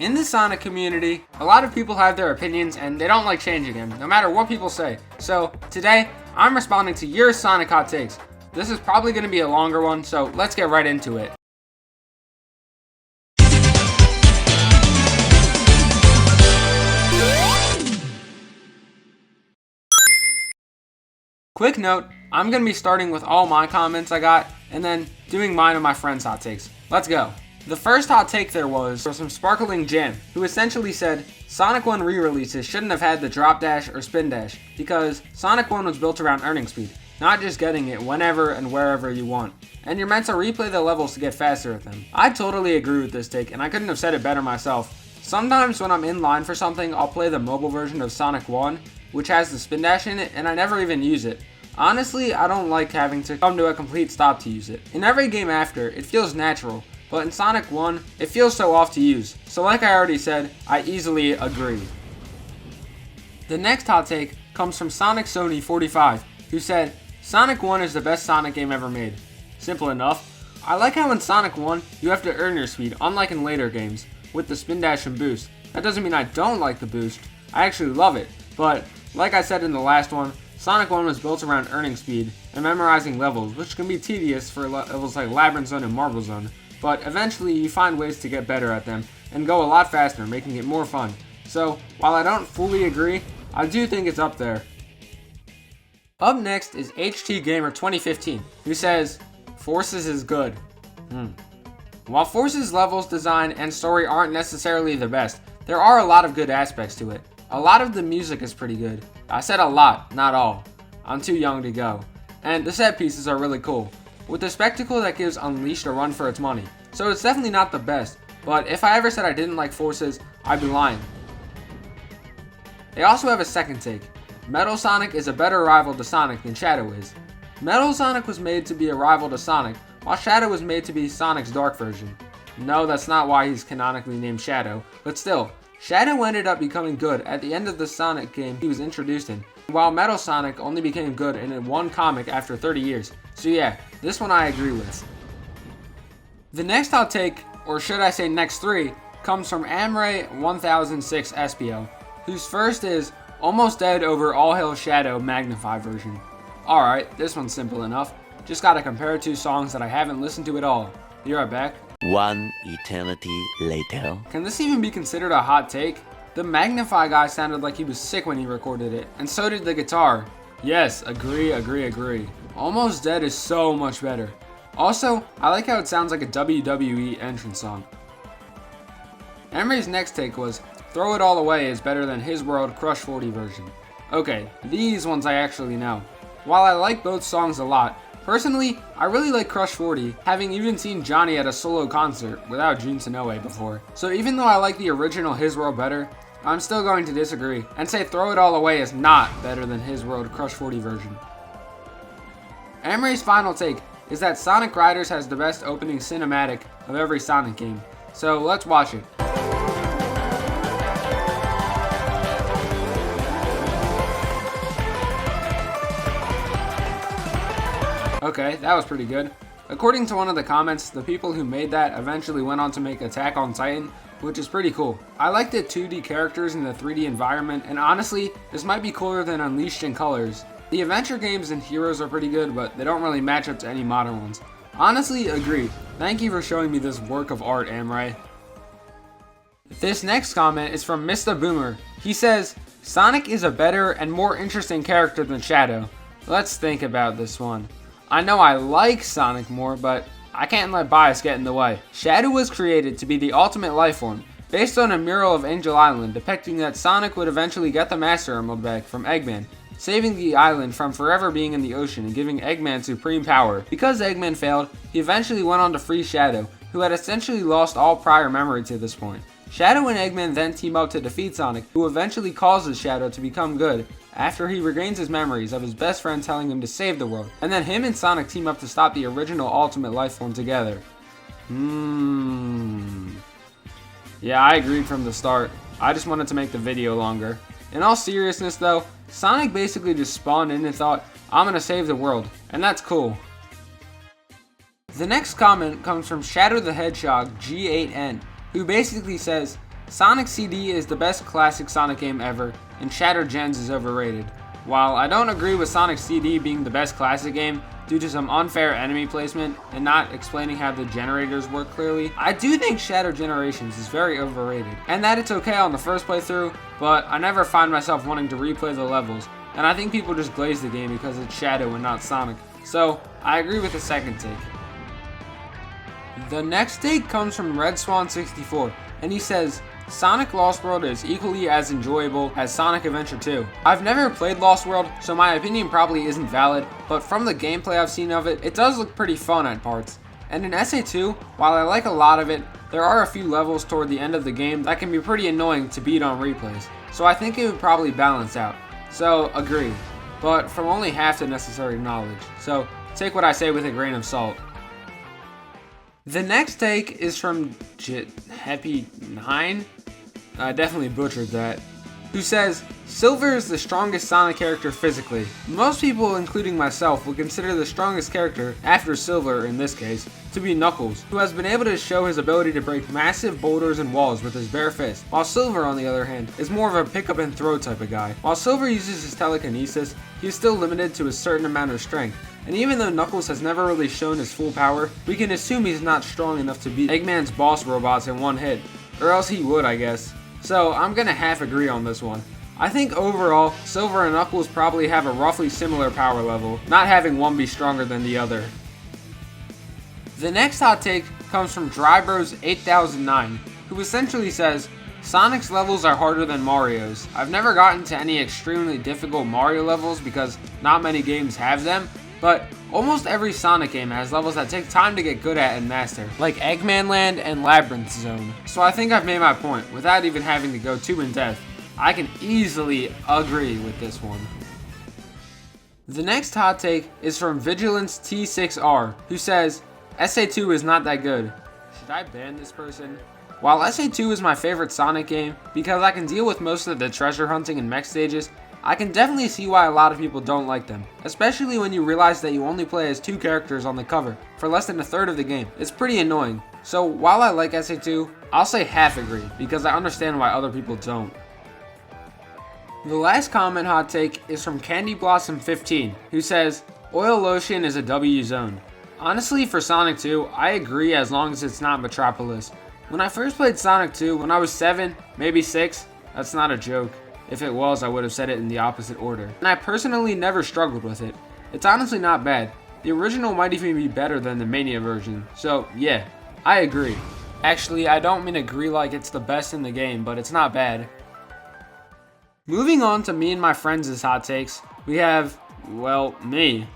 In the Sonic community, a lot of people have their opinions and they don't like changing them, no matter what people say. So today, I'm responding to your Sonic hot takes. This is probably going to be a longer one, so let's get right into it. Quick note, I'm going to be starting with all my comments I got, and then doing mine and my friends' hot takes. Let's go. The first hot take there was from Sparkling Jam, who essentially said Sonic 1 re-releases shouldn't have had the drop dash or spin dash, because Sonic 1 was built around earning speed, not just getting it whenever and wherever you want, and you're meant to replay the levels to get faster at them. I totally agree with this take, and I couldn't have said it better myself. Sometimes when I'm in line for something, I'll play the mobile version of Sonic 1, which has the spin dash in it, and I never even use it. Honestly, I don't like having to come to a complete stop to use it. In every game after, it feels natural, but in Sonic 1, it feels so off to use. So like I already said, I easily agree. The next hot take comes from Sonic Sony 45, who said, Sonic 1 is the best Sonic game ever made. Simple enough. I like how in Sonic 1, you have to earn your speed, unlike in later games, with the spin dash and boost. That doesn't mean I don't like the boost, I actually love it, but like I said in the last one, Sonic 1 was built around earning speed and memorizing levels, which can be tedious for levels like Labyrinth Zone and Marble Zone, but eventually you find ways to get better at them and go a lot faster, making it more fun. So, while I don't fully agree, I do think it's up there. Up next is HT Gamer 2015, who says, Forces is good. While Forces levels design and story aren't necessarily the best, there are a lot of good aspects to it. A lot of the music is pretty good. I said a lot, not all. I'm too young to go. And the set pieces are really cool, with the spectacle that gives Unleashed a run for its money. So it's definitely not the best, but if I ever said I didn't like Forces, I'd be lying. They also have a second take. Metal Sonic is a better rival to Sonic than Shadow is. Metal Sonic was made to be a rival to Sonic, while Shadow was made to be Sonic's dark version. No, that's not why he's canonically named Shadow, but still, Shadow ended up becoming good at the end of the Sonic game he was introduced in, while Metal Sonic only became good in one comic after 30 years. So yeah, this one I agree with. The next hot take, or should I say next three, comes from Amray1006 SPL, whose first is Almost Dead over All Hail Shadow Magnified version. Alright, this one's simple enough. Just gotta compare two songs that I haven't listened to at all. Be right back. One eternity later. Can this even be considered a hot take? The Magnify guy sounded like he was sick when he recorded it, and so did the guitar. Yes, agree. Almost Dead is so much better. Also, I like how it sounds like a WWE entrance song. Emery's next take was, Throw It All Away is better than His World Crush 40 version. Okay, these ones I actually know. While I like both songs a lot, personally, I really like Crush 40, having even seen Johnny at a solo concert without Jun Sonoe before. So even though I like the original His World better, I'm still going to disagree and say Throw It All Away is not better than His World Crush 40 version. Emery's final take is that Sonic Riders has the best opening cinematic of every Sonic game. So let's watch it. Okay, that was pretty good. According to one of the comments, the people who made that eventually went on to make Attack on Titan, which is pretty cool. I like the 2D characters in the 3D environment, and honestly, this might be cooler than Unleashed in Colors. The adventure games and heroes are pretty good, but they don't really match up to any modern ones. Honestly, agree. Thank you for showing me this work of art, Amray. This next comment is from Mr. Boomer. He says, Sonic is a better and more interesting character than Shadow. Let's think about this one. I know I like Sonic more, but I can't let bias get in the way. Shadow was created to be the ultimate life form, based on a mural of Angel Island depicting that Sonic would eventually get the Master Emerald back from Eggman, saving the island from forever being in the ocean and giving Eggman supreme power. Because Eggman failed, he eventually went on to free Shadow, who had essentially lost all prior memory to this point. Shadow and Eggman then team up to defeat Sonic, who eventually causes Shadow to become good, after he regains his memories of his best friend telling him to save the world, and then him and Sonic team up to stop the original Ultimate Life Form together. Yeah, I agreed from the start. I just wanted to make the video longer. In all seriousness though, Sonic basically just spawned in and thought, I'm gonna save the world, and that's cool. The next comment comes from Shadow the Hedgehog G8N, who basically says, Sonic CD is the best classic Sonic game ever, and Shattered Gens is overrated. While I don't agree with Sonic CD being the best classic game due to some unfair enemy placement and not explaining how the generators work clearly, I do think Shattered Generations is very overrated, and that it's okay on the first playthrough, but I never find myself wanting to replay the levels, and I think people just glaze the game because it's Shadow and not Sonic. So, I agree with the second take. The next take comes from Red Swan 64, and he says, Sonic Lost World is equally as enjoyable as Sonic Adventure 2. I've never played Lost World, so my opinion probably isn't valid, but from the gameplay I've seen of it, it does look pretty fun at parts. And in SA2, while I like a lot of it, there are a few levels toward the end of the game that can be pretty annoying to beat on replays, so I think it would probably balance out. So, agree, but from only half the necessary knowledge, so take what I say with a grain of salt. The next take is from Happy9, I definitely butchered that, who says, Silver is the strongest Sonic character physically. Most people, including myself, would consider the strongest character, after Silver in this case, to be Knuckles, who has been able to show his ability to break massive boulders and walls with his bare fist, while Silver, on the other hand, is more of a pick up and throw type of guy. While Silver uses his telekinesis, he is still limited to a certain amount of strength, and even though Knuckles has never really shown his full power, we can assume he's not strong enough to beat Eggman's boss robots in one hit, or else he would, I guess. So I'm gonna half agree on this one. I think overall, Silver and Knuckles probably have a roughly similar power level, not having one be stronger than the other. The next hot take comes from Drybros8009, who essentially says, Sonic's levels are harder than Mario's. I've never gotten to any extremely difficult Mario levels because not many games have them, but almost every Sonic game has levels that take time to get good at and master, like Eggman Land and Labyrinth Zone. So I think I've made my point without even having to go too in depth. I can easily agree with this one. The next hot take is from Vigilance T6R, who says, SA2 is not that good. Should I ban this person? While SA2 is my favorite Sonic game, because I can deal with most of the treasure hunting and mech stages, I can definitely see why a lot of people don't like them, especially when you realize that you only play as two characters on the cover for less than a third of the game. It's pretty annoying. So while I like SA2, I'll say half agree, because I understand why other people don't. The last comment hot take is from Candy Blossom 15, who says, Oil Lotion is a W zone. Honestly, for Sonic 2, I agree as long as it's not Metropolis. When I first played Sonic 2, when I was 7, maybe 6, that's not a joke. If it was, I would have said it in the opposite order. And I personally never struggled with it. It's honestly not bad. The original might even be better than the Mania version. So, yeah, I agree. Actually, I don't mean agree like it's the best in the game, but it's not bad. Moving on to me and my friends' hot takes, we have, well, me.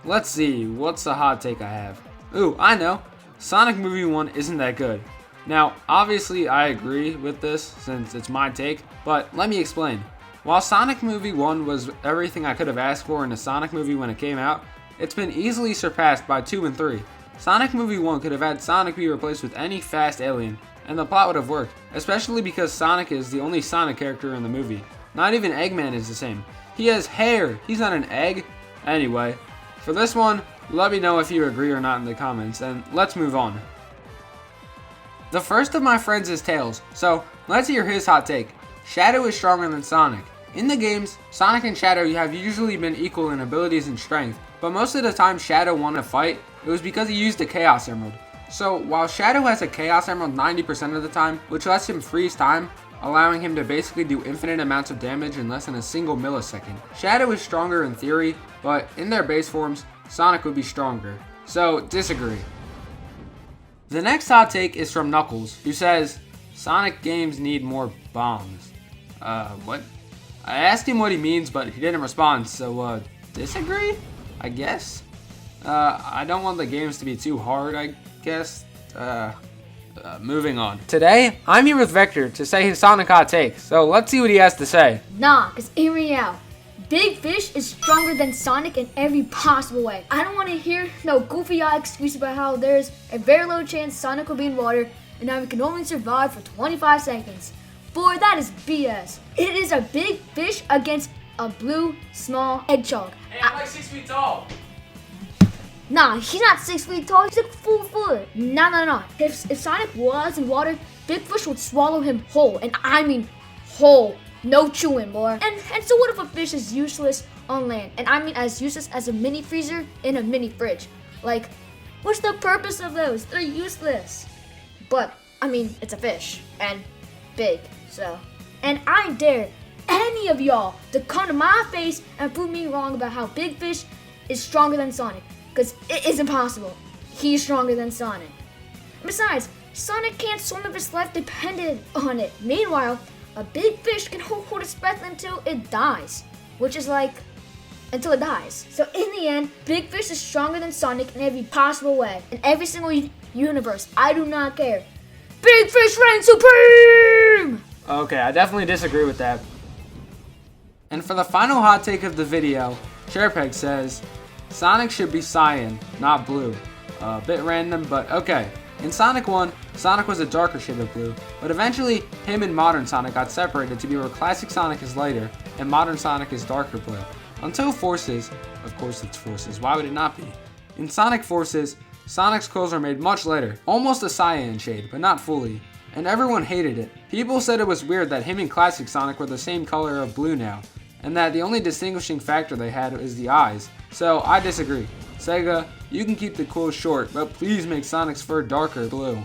Let's see, what's the hot take I have? Ooh, I know. Sonic Movie 1 isn't that good. Now, obviously I agree with this since it's my take, but let me explain. While Sonic Movie 1 was everything I could have asked for in a Sonic movie when it came out, it's been easily surpassed by 2 and 3. Sonic Movie 1 could have had Sonic be replaced with any fast alien, and the plot would have worked, especially because Sonic is the only Sonic character in the movie. Not even Eggman is the same. He has hair, he's not an egg. Anyway, for this one, let me know if you agree or not in the comments, and let's move on. The first of my friends is Tails, so let's hear his hot take. Shadow is stronger than Sonic. In the games, Sonic and Shadow have usually been equal in abilities and strength, but most of the time Shadow won a fight, it was because he used a Chaos Emerald. So while Shadow has a Chaos Emerald 90% of the time, which lets him freeze time, allowing him to basically do infinite amounts of damage in less than a single millisecond. Shadow is stronger in theory, but in their base forms, Sonic would be stronger. So, disagree. The next hot take is from Knuckles, who says, Sonic games need more bombs. What? I asked him what he means, but he didn't respond, so, disagree? I guess? I don't want the games to be too hard, I guess. Moving on. Today, I'm here with Vector to say his Sonic hot take, so let's see what he has to say. Nah, cause hear me out. Big Fish is stronger than Sonic in every possible way. I don't want to hear no goofy-eyed excuse about how there's a very low chance Sonic will be in water and how he can only survive for 25 seconds. Boy, that is BS. It is a big fish against a blue small hedgehog. Hey, I'm like 6 feet tall. Nah, he's not 6 feet tall, he's like 4 foot. Nah. If Sonic was in water, Big Fish would swallow him whole, and I mean whole. No chewing, boy. And so what if a fish is useless on land? And I mean as useless as a mini freezer in a mini fridge. Like, what's the purpose of those? They're useless. But, I mean, it's a fish. And big, so. And I dare any of y'all to come to my face and prove me wrong about how Big Fish is stronger than Sonic. Because it is impossible. He's stronger than Sonic. Besides, Sonic can't swim if his life depended on it. Meanwhile, a big fish can hold its breath until it dies. Which is like, until it dies. So in the end, Big Fish is stronger than Sonic in every possible way. In every single universe. I do not care. Big Fish reigns supreme! Okay, I definitely disagree with that. And for the final hot take of the video, Chairpeg says, Sonic should be cyan, not blue. A bit random, but okay. In Sonic 1, Sonic was a darker shade of blue, but eventually him and modern Sonic got separated to be where classic Sonic is lighter and modern Sonic is darker blue. Until Forces, of course it's Forces, why would it not be? In Sonic Forces, Sonic's clothes are made much lighter, almost a cyan shade, but not fully, and everyone hated it. People said it was weird that him and classic Sonic were the same color of blue now, and that the only distinguishing factor they had is the eyes, so I disagree. Sega, you can keep the clothes short, but please make Sonic's fur darker blue.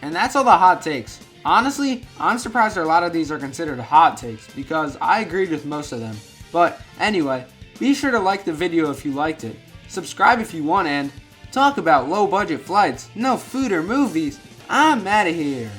And that's all the hot takes. Honestly, I'm surprised a lot of these are considered hot takes, because I agreed with most of them. But anyway, be sure to like the video if you liked it, subscribe if you want, and talk about low budget flights, no food or movies. I'm outta here.